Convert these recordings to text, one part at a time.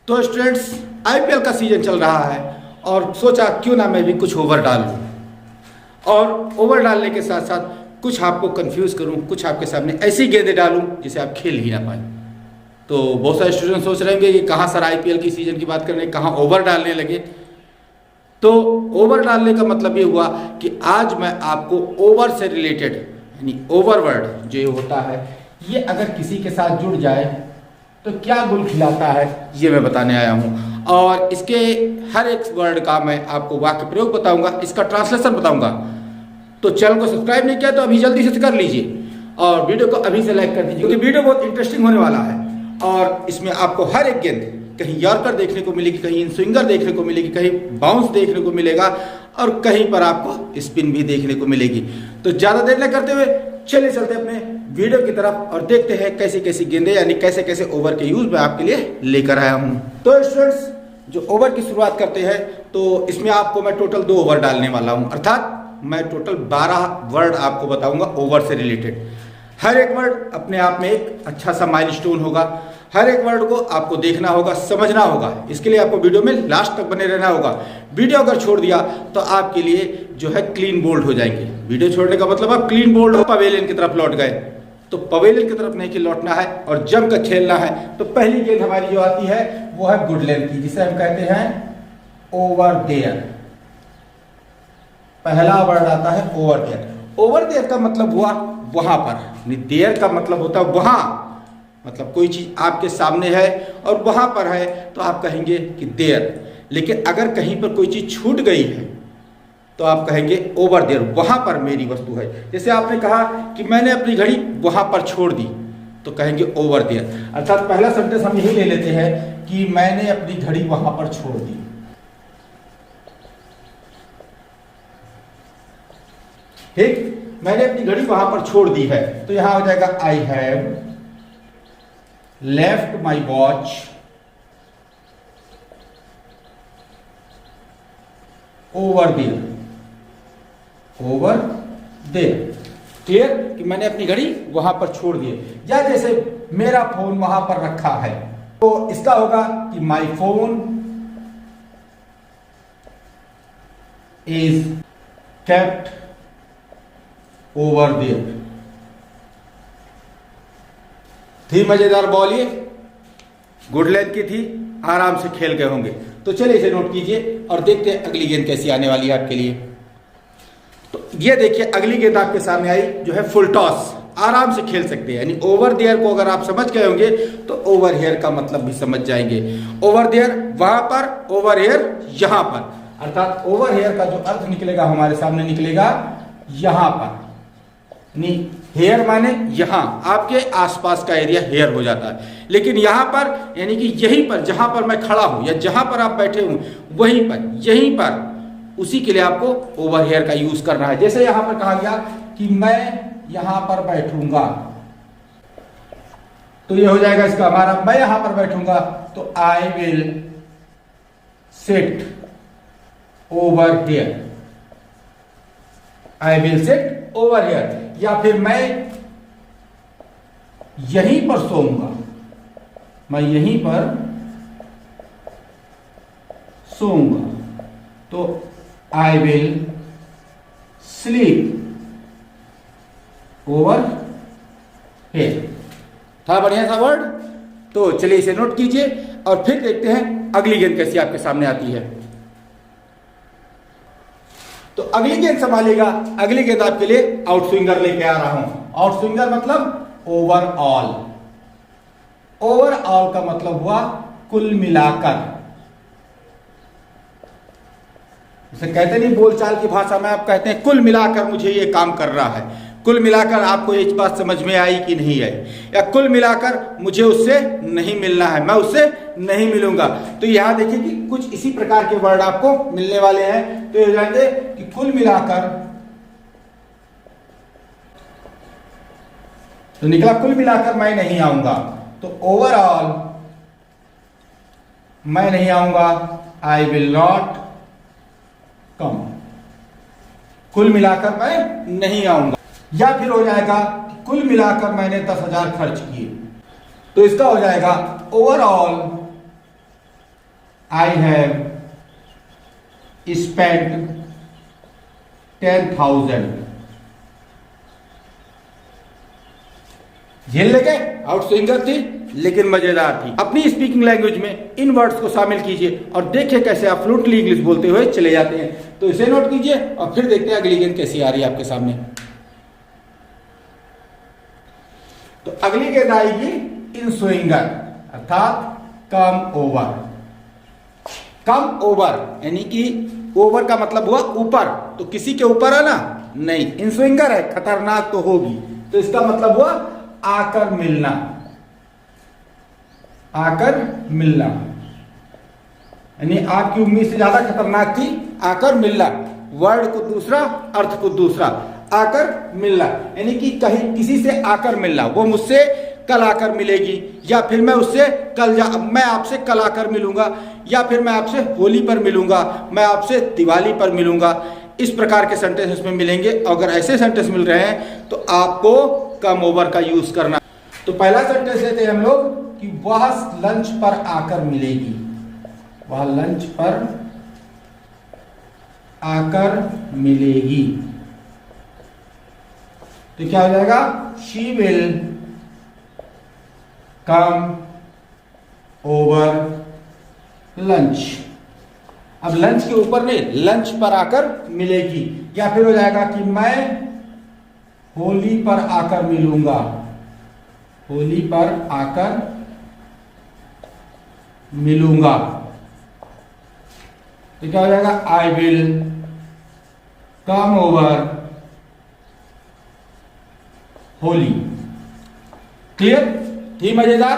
तो students IPL का season चल रहा है और सोचा क्यों ना मैं भी कुछ ओवर डाल लूँ, और ओवर डालने के साथ साथ कुछ आपको कंफ्यूज करूँ, कुछ आपके सामने ऐसी गेंदें डालूं जिसे आप खेल ही ना पाए। तो बहुत सारे स्टूडेंट सोच रहे होंगे कि कहाँ सर आईपीएल की सीजन की बात करने, कहाँ ओवर डालने लगे। तो ओवर डालने का मतलब ये हुआ कि आज मैं आपको ओवर से रिलेटेड यानी ओवर वर्ड जो होता है ये अगर किसी के साथ जुड़ जाए तो क्या गुल खिलाता है ये मैं बताने आया हूँ। और इसके हर एक वर्ड का मैं आपको वाक्य प्रयोग बताऊंगा, इसका ट्रांसलेशन बताऊंगा। तो चैनल को सब्सक्राइब नहीं किया तो अभी जल्दी से कर लीजिए और वीडियो को अभी से लाइक कर दीजिए, क्योंकि वीडियो बहुत इंटरेस्टिंग होने वाला है। और इसमें आपको हर एक गेंद कहीं यॉर्कर देखने को मिलेगी, कहीं इन स्विंगर देखने को मिलेगी, कहीं बाउंस देखने को मिलेगा और कहीं पर आपको स्पिन भी देखने को मिलेगी। तो ज़्यादा देर न करते हुए चलिए चलते अपने वीडियो की तरफ और देखते हैं कैसी कैसी गेंदें यानी कैसे कैसे ओवर के यूज मैं आपके लिए लेकर आया हूँ। तो स्टूडेंट्स जो ओवर की शुरुआत करते हैं तो इसमें आपको मैं टोटल 2 ओवर डालने वाला हूँ, अर्थात मैं टोटल 12 वर्ड आपको बताऊंगा ओवर से रिलेटेड। हर एक वर्ड अपने आप में एक अच्छा सा माइलस्टोन होगा, हर एक वर्ड को आपको देखना होगा, समझना होगा। इसके लिए आपको वीडियो में लास्ट तक बने रहना होगा। वीडियो अगर छोड़ दिया तो आपके लिए जो है क्लीन बोल्ड हो जाएंगे। वीडियो छोड़ने का मतलब आप क्लीन बोल्ड हो पवेलियन की तरफ लौट गए, तो पवेलियन की तरफ नहीं कि लौटना है और जम कर खेलना है। तो पहली गेंद हमारी जो आती है वो है गुड लेंथ की, जिसे हम कहते हैं ओवर देयर। पहला वर्ड आता है ओवर देयर। ओवर देयर का मतलब हुआ वहां पर, देयर का मतलब होता है वहां, मतलब कोई चीज आपके सामने है और वहां पर है तो आप कहेंगे कि देयर। लेकिन अगर कहीं पर कोई चीज छूट गई है तो आप कहेंगे ओवर देयर, वहां पर मेरी वस्तु है। जैसे आपने कहा कि मैंने अपनी घड़ी वहां पर छोड़ दी तो कहेंगे ओवर देयर। अर्थात पहला सेंटेंस हम यही ले लेते हैं कि मैंने अपनी घड़ी वहां पर छोड़ दी। ठीक, मैंने अपनी घड़ी वहां पर छोड़ दी है तो यहां हो जाएगा I have left my watch over there. Over there clear कि मैंने अपनी घड़ी वहां पर छोड़ दी है। या जैसे मेरा फोन वहां पर रखा है तो इसका होगा कि my phone is kept over there. थी मजेदार बॉल, ये गुड लेंथ की थी, आराम से खेल गए होंगे। तो चलिए इसे नोट कीजिए और देखते हैं अगली गेंद कैसी आने वाली है आपके लिए। तो ये देखिए अगली गेंद आपके सामने आई जो है फुल टॉस, आराम से खेल सकते हैं। यानी ओवर देयर को अगर आप समझ गए होंगे तो ओवर हेयर का मतलब भी समझ जाएंगे। ओवर देयर वहां पर, ओवर हेयर यहां पर। अर्थात ओवर हेयर का जो अर्थ निकलेगा हमारे सामने निकलेगा यहां पर। नहीं, हेयर माने यहां आपके आसपास का एरिया हेयर हो जाता है, लेकिन यहां पर यानी कि यहीं पर जहां पर मैं खड़ा हूं या जहां पर आप बैठे हूं वहीं पर, यहीं पर, उसी के लिए आपको ओवर हेयर का यूज करना है। जैसे यहां पर कहा गया कि मैं यहां पर बैठूंगा तो ये हो जाएगा इसका हमारा मैं यहां पर बैठूंगा तो I will sit over here. I will sit over here. या फिर मैं यहीं पर सोऊंगा, मैं यहीं पर सोऊंगा तो I will sleep over here. था बढ़िया सा वर्ड। तो चलिए इसे नोट कीजिए और फिर देखते हैं अगली गेंद कैसी आपके सामने आती है। तो अगली गेंद संभालिएगा। अगली गेंद आपके लिए आउट स्विंगर लेके आ रहा हूं। आउट स्विंगर मतलब ओवरऑल। ओवरऑल का मतलब हुआ कुल मिलाकर। जैसे कहते नहीं बोलचाल की भाषा में आप कहते हैं कुल मिलाकर मुझे ये काम कर रहा है। कुल मिलाकर आपको एक बात समझ में आई कि नहीं आई, या कुल मिलाकर मुझे उससे नहीं मिलना है, मैं उससे नहीं मिलूंगा। तो यहां देखिए कि कुछ इसी प्रकार के वर्ड आपको मिलने वाले हैं। तो ये जानिए कि कुल मिलाकर, तो निकला कुल मिलाकर मैं नहीं आऊंगा। तो ओवरऑल मैं नहीं आऊंगा, आई विल नॉट कम। कुल मिलाकर मैं नहीं आऊंगा। या फिर हो जाएगा कुल मिलाकर मैंने 10,000 खर्च किए, तो इसका हो जाएगा ओवरऑल आई हैव स्पेंट 10,000। झेल लेके आउट स्विंगर थी लेकिन मजेदार थी। अपनी स्पीकिंग लैंग्वेज में इन वर्ड्स को शामिल कीजिए और देखिए कैसे आप फ्लुएंटली इंग्लिश बोलते हुए चले जाते हैं। तो इसे नोट कीजिए और फिर देखते हैं अगली गेंद कैसी आ रही है आपके सामने। तो अगली गेंद आएगी इन स्विंगर अर्थात कम ओवर। कम ओवर यानी कि ओवर का मतलब हुआ ऊपर, तो किसी के ऊपर है ना, नहीं, इन स्विंगर है, खतरनाक तो होगी, तो इसका मतलब हुआ आकर मिलना। आकर मिलना यानी आपकी उम्मीद से ज्यादा खतरनाक थी, आकर मिलना। वर्ड को दूसरा, अर्थ को दूसरा। आकर मिलना यानी कि कहीं किसी से आकर मिलना, वो मुझसे कल आकर मिलेगी, या फिर मैं उससे मैं आपसे कल आकर मिलूंगा, या फिर मैं आपसे होली पर मिलूंगा, मैं आपसे दिवाली पर मिलूंगा। इस प्रकार के सेंटेंस इसमें मिलेंगे। अगर ऐसे सेंटेंस मिल रहे हैं तो आपको कम ओवर का यूज करना। तो पहला सेंटेंस लेते हैं हम लोग कि वह लंच पर आकर मिलेगी। वह लंच पर आकर मिलेगी, तो क्या हो जाएगा? She will come over lunch. अब लंच के ऊपर नहीं, लंच पर आकर मिलेगी। या फिर हो जाएगा कि मैं होली पर आकर मिलूंगा। होली पर आकर मिलूंगा, तो क्या हो जाएगा? I will come over Holi. Clear? थी मजेदार?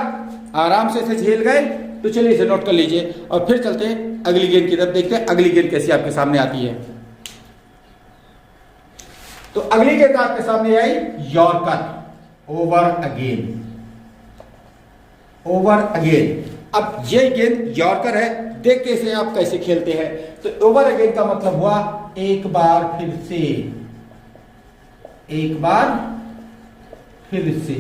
आराम से इसे झेल गए? तो चलिए इसे नोट कर लीजिए और फिर चलते हैं अगली गेंद की तरफ। देखते हैं अगली गेंद कैसी आपके सामने आती है। तो अगली गेंद आपके सामने आई yorker. Over again. Over again. अब ये गेंद यॉर्कर है, देख के इसे आप कैसे खेलते हैं। तो ओवर अगेन का मतलब हुआ एक बार फिर से। एक बार फिर से,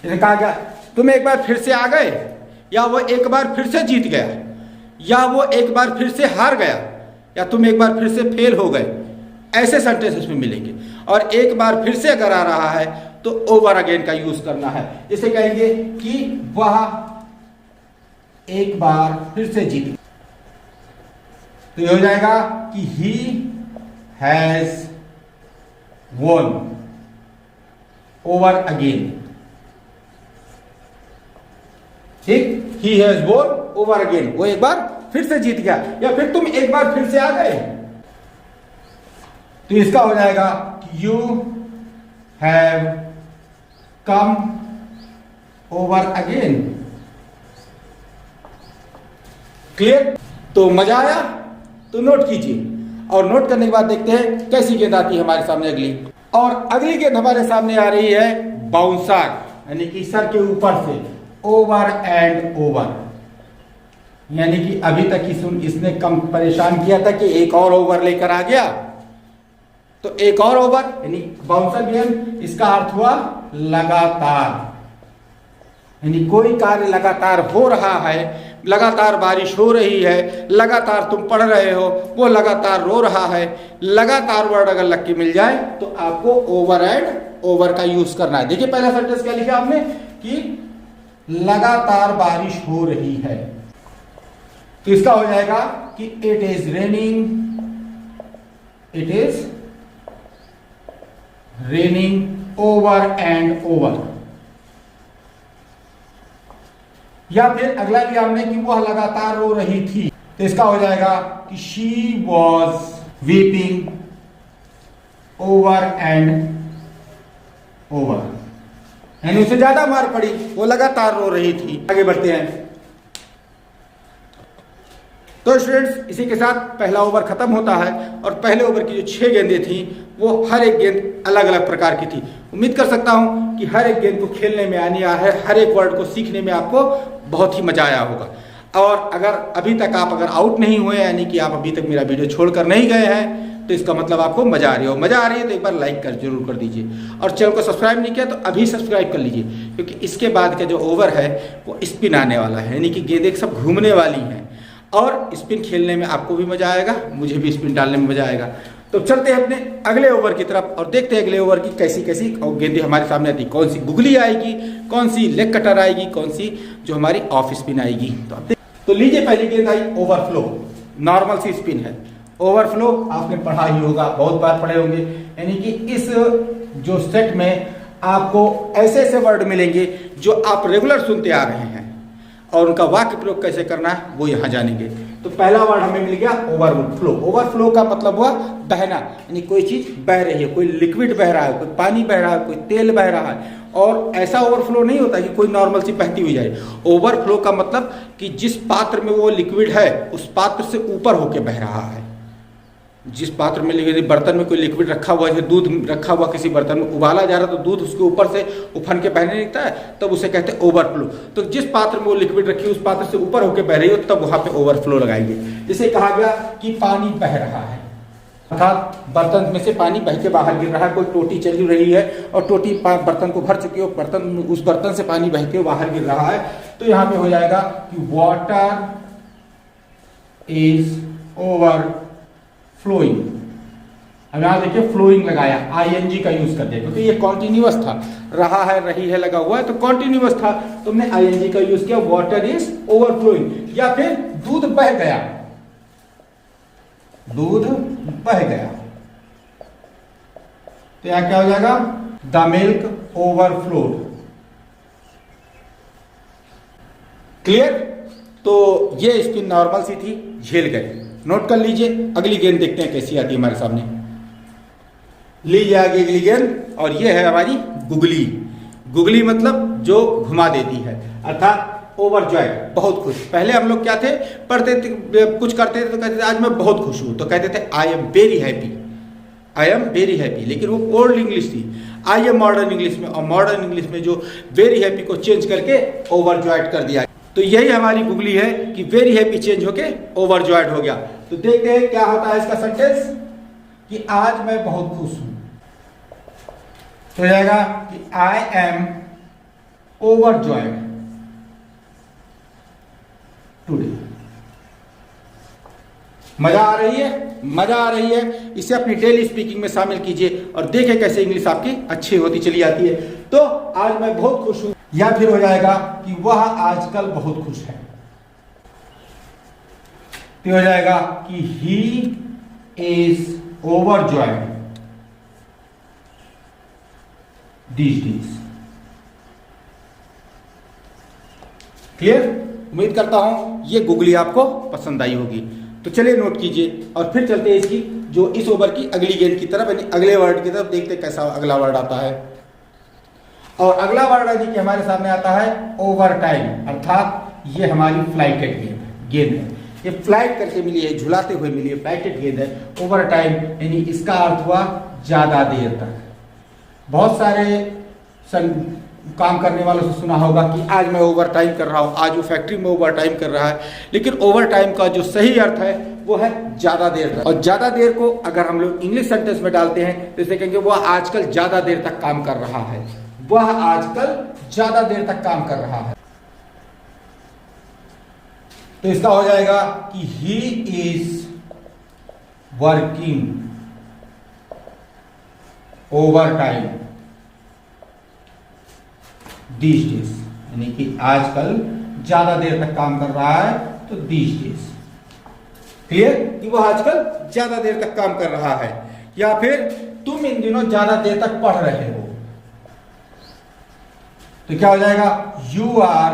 जैसे कहा गया तुम एक बार फिर से आ गए, या वो एक बार फिर से जीत गया, या वो एक बार फिर से हार गया, या तुम एक बार फिर से फेल हो गए। ऐसे सेंटेंस इसमें मिलेंगे। और एक बार फिर से अगर आ रहा है तो ओवर अगेन का यूज करना है। जैसे कहेंगे कि वह एक बार फिर से जीत गया, तो ये हो जाएगा कि he has won over again. ठीक, he has won over again, वो एक बार फिर से जीत गया। या फिर तुम एक बार फिर से आ गए, तो इसका हो जाएगा you have come over again. Clear? तो मजा आया? तो नोट कीजिए और नोट करने के बाद देखते हैं कैसी गेंद आती है हमारे सामने अगली। और अगली गेंद हमारे सामने आ रही है बाउंसर, यानी कि सर के ऊपर से। ओवर एंड ओवर, यानी कि अभी तक इसने कम परेशान किया था कि एक और ओवर लेकर आ गया, तो एक और ओवर यानी बाउंसर गेम। इसका अर्थ हुआ लगातार, यानी कोई कार्य लगातार हो रहा है, लगातार बारिश हो रही है, लगातार तुम पढ़ रहे हो, वो लगातार रो रहा है। लगातार वर्ड अगर लग के मिल जाए तो आपको ओवर एंड ओवर का यूज करना है। देखिए पहला सेंटेंस क्या लिखा आपने कि लगातार बारिश हो रही है, तो इसका हो जाएगा कि it is raining. It is raining over and over. या फिर अगला लिया हमने कि वह लगातार रो रही थी, तो इसका हो जाएगा कि she was weeping over and over, यानी उसे ज्यादा मार पड़ी, वो लगातार रो रही थी। आगे बढ़ते हैं। तो स्टूडेंट्स इसी के साथ पहला ओवर खत्म होता है। और पहले ओवर की जो 6 गेंदें थी वो हर एक गेंद अलग अलग प्रकार की थी। उम्मीद कर सकता हूं कि हर एक गेंद को खेलने में आने है, हर एक वर्ड को सीखने में आपको बहुत ही मजा आया होगा। और अगर अभी तक आप आउट नहीं हुए, यानी कि आप अभी तक मेरा वीडियो छोड़कर नहीं गए हैं, तो इसका मतलब आपको मजा आ रही हो। मजा आ रही है तो एक बार लाइक कर जरूर कर दीजिए, और चैनल को सब्सक्राइब नहीं किया तो अभी सब्सक्राइब कर लीजिए, क्योंकि इसके बाद का जो ओवर है वो स्पिन आने वाला है, यानी कि गेंदें सब घूमने वाली हैं। और स्पिन खेलने में आपको भी मज़ा आएगा, मुझे भी स्पिन डालने में मज़ा आएगा। तो चलते हैं अपने अगले ओवर की तरफ और देखते हैं अगले ओवर की कैसी कैसी गेंदें हमारे सामने आती, कौन सी गुगली आएगी, कौन सी लेग कटर आएगी, कौन सी जो हमारी ऑफ स्पिन आएगी। तो लीजिए पहली गेंद आई ओवरफ्लो, नॉर्मल सी स्पिन है। ओवरफ्लो आपने पढ़ा ही होगा, बहुत बार पढ़े होंगे, यानी कि इस जो सेट में आपको ऐसे ऐसे वर्ड मिलेंगे जो आप रेगुलर सुनते आ रहे हैं और उनका वाक्य प्रयोग कैसे करना है वो यहाँ जानेंगे। तो पहला वर्ड हमें मिल गया ओवरफ्लो। ओवरफ्लो का मतलब हुआ बहना, यानी कोई चीज बह रही है, कोई लिक्विड बह रहा है, कोई पानी बह रहा है, कोई तेल बह रहा है। और ऐसा ओवरफ्लो नहीं होता कि कोई नॉर्मल सी बहती हुई जाए। ओवरफ्लो का मतलब कि जिस पात्र में वो लिक्विड है उस पात्र से ऊपर होके बह रहा है। जिस पात्र में लिक्विड, बर्तन में कोई लिक्विड रखा हुआ है, दूध रखा हुआ किसी बर्तन में उबाला जा रहा है तो दूध उसके ऊपर से उफन के बहने लगता है, तब उसे कहते हैं ओवरफ्लो। तो जिस पात्र में वो लिक्विड रखी है उस पात्र से ऊपर होकर बह रही हो तब वहां पे ओवरफ्लो लगाएंगे। जैसे कहा गया कि पानी बह रहा है, अर्थात बर्तन में से पानी बह के बाहर गिर रहा है, कोई टोटी चल रही है और टोटी बर्तन को भर चुकी है, उस बर्तन से पानी बह के बाहर गिर रहा है, तो यहाँ पे हो जाएगा कि वाटर इज ओवर फ्लोइंग। अब यहां देखिए फ्लोइंग लगाया, आईएनजी का यूज कर दिया क्योंकि ये कॉन्टिन्यूअस था, रहा है रही है लगा हुआ है तो कॉन्टिन्यूअस था, तुमने आईएनजी का यूज किया, वाटर इज ओवरफ्लोइंग। या फिर दूध बह गया, दूध बह गया, तो यहां क्या हो जाएगा, द मिल्क ओवरफ्लोड। क्लियर? तो ये स्पिन नॉर्मल सी थी, झेल गए। नोट कर लीजिए, अगली गेंद देखते हैं कैसी आती है हमारे सामने। लीजिए आगे अगली गेंद, और ये है हमारी गुगली। गुगली मतलब जो घुमा देती है, अर्थात ओवरजॉय, बहुत खुश। पहले हम लोग क्या थे, पढ़ते थे, कुछ करते थे तो कहते थे आज मैं बहुत खुश हूं, तो कहते थे I am very happy, I am very happy. लेकिन वो ओल्ड इंग्लिश थी। आई एम मॉडर्न इंग्लिश में, और मॉडर्न इंग्लिश में जो वेरी हैप्पी को चेंज करके ओवरजॉयड कर दिया। तो यही हमारी गुगली है कि वेरी हैप्पी चेंज होके ओवरजॉयड हो गया। तो देखते हैं क्या होता है इसका सेंटेंस, कि आज मैं बहुत खुश हूं। तो हो जाएगा कि आई एम ओवरजॉयड टुडे। मजा आ रही है, मजा आ रही है, इसे अपनी डेली स्पीकिंग में शामिल कीजिए और देखें कैसे इंग्लिश आपकी अच्छी होती चली जाती है। तो आज मैं बहुत खुश हूं, या फिर हो जाएगा कि वह आजकल बहुत खुश है। तो हो जाएगा कि he is overjoyed these days। Clear? उम्मीद करता हूं ये गुगली आपको पसंद आई होगी। तो चलिए नोट कीजिए और फिर चलते हैं इसकी जो इस ओवर की अगली गेंद की तरफ, यानी अगले वर्ड की तरफ। देखते हैं कैसा अगला वर्ड आता है। और अगला वर्ड यानी कि हमारे सामने आता है ओवर टाइम, अर्थात ये हमारी फ्लाइटेड गेंद है। ये फ्लाइट करके मिली है, झुलाते हुए मिली है, फ्लाइटेड गेंद है। ओवर टाइम यानी इसका अर्थ हुआ ज्यादा देर तक। बहुत सारे काम करने वालों से सुना होगा कि आज मैं ओवर टाइम कर रहा हूं, आज वो फैक्ट्री में ओवर टाइम कर रहा है। लेकिन ओवर टाइम का जो सही अर्थ है वो है ज्यादा देर तक। और ज्यादा देर को अगर हम लोग इंग्लिश सेंटेंस में डालते हैं तो इसे कहेंगे वह आजकल ज्यादा देर तक काम कर रहा है, वह आजकल ज्यादा देर तक काम कर रहा है। तो इसका हो जाएगा कि he is working over time these days, यानी कि आजकल ज्यादा देर तक काम कर रहा है, तो दीज डेज। क्लियर? कि वह आजकल ज्यादा देर तक काम कर रहा है। या फिर तुम इन दिनों ज्यादा देर तक पढ़ रहे हो, तो क्या हो जाएगा, यू आर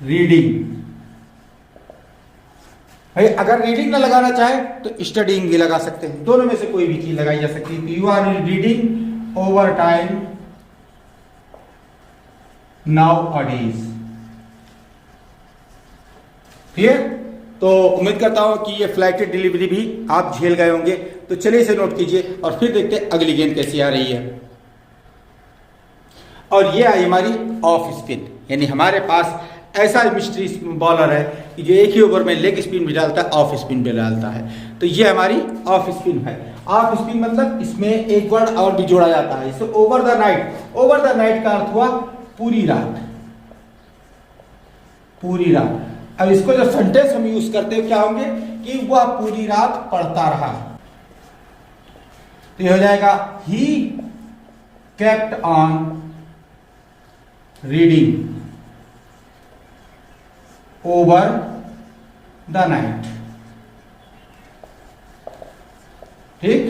रीडिंग। भाई अगर रीडिंग ना लगाना चाहे तो स्टडीइंग भी लगा सकते हैं, दोनों में से कोई भी चीज लगाई जा सकती है। तो you are reading over time nowadays. Clear? तो उम्मीद करता हूं कि ये फ्लाइटेड डिलीवरी भी आप झेल गए होंगे। तो चलिए इसे नोट कीजिए और फिर देखते हैं अगली गेंद कैसी आ रही है। और ये आई हमारी ऑफ स्पिन, यानी हमारे पास ऐसा मिस्ट्री बॉलर है कि जो एक ही ओवर में लेग स्पिन भी डालता है, ऑफ स्पिन भी डालता है। तो ये हमारी ऑफ स्पिन है। ऑफ स्पिन मतलब इसमें एक वर्ड और भी जोड़ा जाता है, इसे over the night. Over the night का अर्थ हुआ पूरी रात। पूरी रात। अब इसको जब सेंटेंस हम यूज करते हैं क्या होंगे कि वह पूरी रात पढ़ता रहा। तो ये हो जाएगा he kept on reading over the night. ठीक।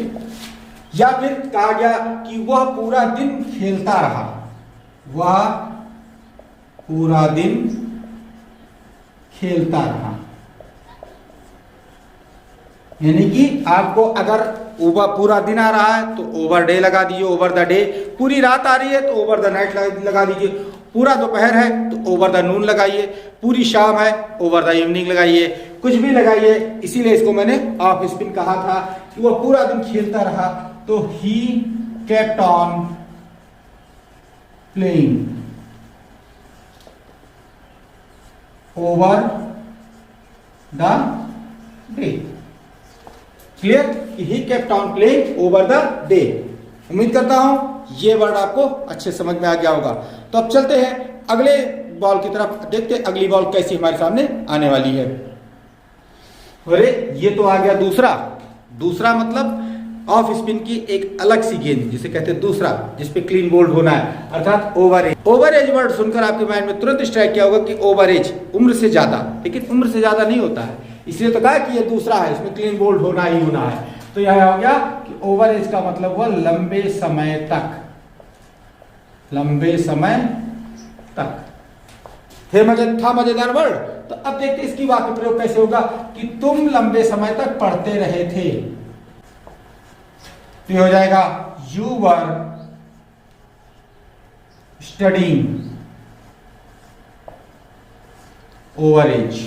या फिर कहा गया कि वह पूरा दिन खेलता रहा, वह पूरा दिन खेलता रहा। यानी कि आपको अगर ओवर पूरा दिन आ रहा है तो ओवर डे लगा दीजिए, ओवर द डे। पूरी रात आ रही है तो ओवर द नाइट लगा दीजिए। पूरा दोपहर है तो ओवर द नून लगाइए। पूरी शाम है ओवर द इवनिंग लगाइए। कुछ भी लगाइए। इसीलिए इसको मैंने ऑफ स्पिन कहा था कि वह पूरा दिन खेलता रहा। तो he kept on playing over the day. Clear? He kept on playing over the day. उम्मीद करता हूं ये वर्ड आपको अच्छे समझ में आ गया होगा। तो अब चलते हैं अगले बॉल की तरफ, देखते हैं अगली बॉल कैसी हमारे सामने आने वाली है। अरे ये तो आ गया दूसरा मतलब ऑफ स्पिन की एक अलग सी गेंद जिसे कहते हैं दूसरा, जिसपे क्लीन बोल्ड होना है, अर्थात over age. Over age word सुनकर आपके माइंड में तुरंत स्ट्राइक किया होगा कि ओवर एज उम्र से ज्यादा, लेकिन उम्र से ज्यादा नहीं होता है, इसलिए तो कहा कि ये दूसरा है, इसमें क्लीन बोल्ड होना ही होना है। तो यह हो गया कि ओवर एज का मतलब हुआ लंबे समय तक, लंबे समय तक। था मजेदार वर्ड। तो अब देखते हैं इसकी वाक्य प्रयोग कैसे होगा कि तुम लंबे समय तक पढ़ते रहे थे। तो हो जाएगा you were studying over age.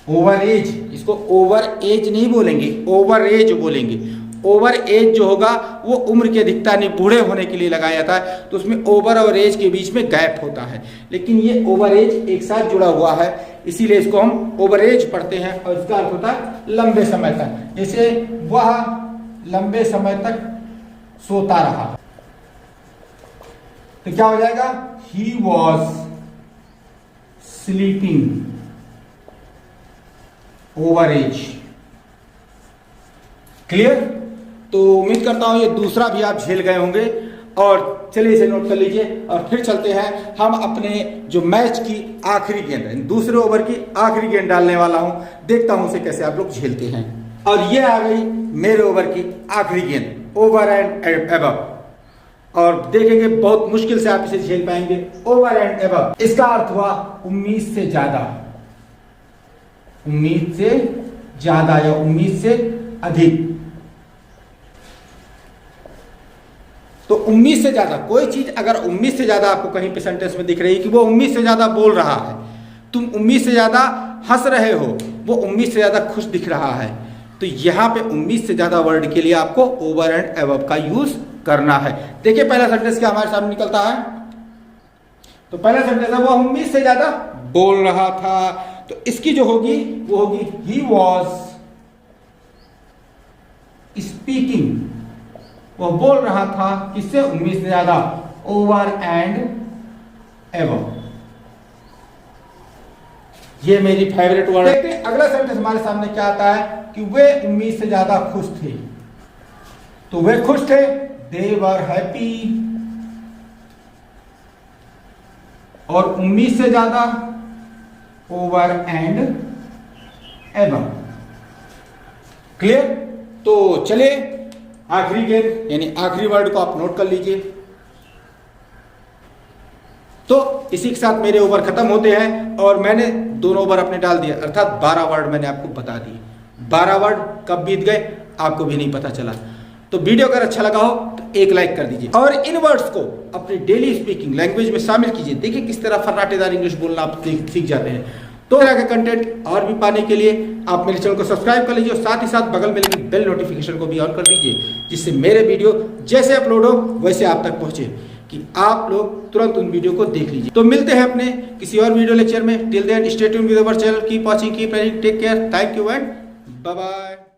Over age, इसको ओवर एज नहीं बोलेंगे, ओवर एज बोलेंगे। ओवर एज जो होगा वो उम्र की अधिकता नहीं, बूढ़े होने के लिए लगाया जाता है, तो उसमें ओवर और एज के बीच में गैप होता है। लेकिन ये ओवर एज एक साथ जुड़ा हुआ है, इसीलिए इसको हम ओवर एज पढ़ते हैं और इसका अर्थ होता है लंबे समय तक। जैसे वह लंबे समय तक सोता रहा। तो क्या हो जाएगा? He was sleeping over age. Clear? तो उम्मीद करता हूं ये दूसरा भी आप झेल गए होंगे। और चलिए इसे नोट कर लीजिए और फिर चलते हैं हम अपने जो मैच की आखिरी गेंद है, दूसरे ओवर की आखिरी गेंद डालने वाला हूं। देखता हूं उसे कैसे आप लोग झेलते हैं। और ये आ गई मेरे ओवर की आखिरी गेंद, ओवर एंड एबव। और देखेंगे बहुत मुश्किल से आप इसे झेल पाएंगे। ओवर एंड एबव इसका अर्थ हुआ उम्मीद से ज्यादा, उम्मीद से ज्यादा या उम्मीद से अधिक। तो उम्मीद से ज्यादा, कोई चीज अगर उम्मीद से ज्यादा आपको कहीं पे सेंटेंस में दिख रही है कि वो उम्मीद से ज्यादा बोल रहा है, तुम उम्मीद से ज्यादा हंस रहे हो, वो उम्मीद से ज्यादा खुश दिख रहा है, तो यहां पे उम्मीद से ज्यादा वर्ड के लिए आपको ओवर एंड अबव का यूज करना है। देखिए पहला सेंटेंस क्या हमारे सामने निकलता है। तो पहला सेंटेंस है वो उम्मीद से ज्यादा बोल रहा था। तो इसकी जो होगी वो होगी ही वॉज स्पीकिंग, वो बोल रहा था किससे? उम्मीद से ज्यादा, ओवर एंड एबव। ये मेरी फेवरेट वर्ड है। देखते हैं अगला सेंटेंस हमारे सामने क्या आता है कि वे उम्मीद से ज्यादा खुश थे। तो वे खुश थे, दे वर हैप्पी। और उम्मीद से ज्यादा, ओवर एंड एबव। क्लियर? तो चलिए आखिरी गेंद यानी आखिरी वर्ड को आप नोट कर लीजिए। तो इसी के साथ मेरे ओवर खत्म होते हैं और मैंने दोनों ओवर अपने डाल दिए, अर्थात 12 वर्ड मैंने आपको बता दिए। 12 वर्ड कब बीत गए आपको भी नहीं पता चला। तो वीडियो अगर अच्छा लगा हो तो एक लाइक कर दीजिए और इन वर्ड्स को अपनी डेली स्पीकिंग लैंग्वेज में शामिल कीजिए। देखिए किस तरह फर्राटेदार इंग्लिश बोलना आप सीख जाते हैं। तो तरह के कंटेंट और भी पाने के लिए आप मेरे चैनल को सब्सक्राइब कर लीजिए और साथ ही साथ बगल में लगी बेल नोटिफिकेशन को भी ऑन कर दीजिए, जिससे मेरे वीडियो जैसे अपलोड हो वैसे आप तक पहुंचे, कि आप लोग तुरंत उन वीडियो को देख लीजिए। तो मिलते हैं अपने किसी और वीडियो लेक्चर में। Till then stay tuned with our channel, keep watching, keep reading, take care, thank you and bye bye.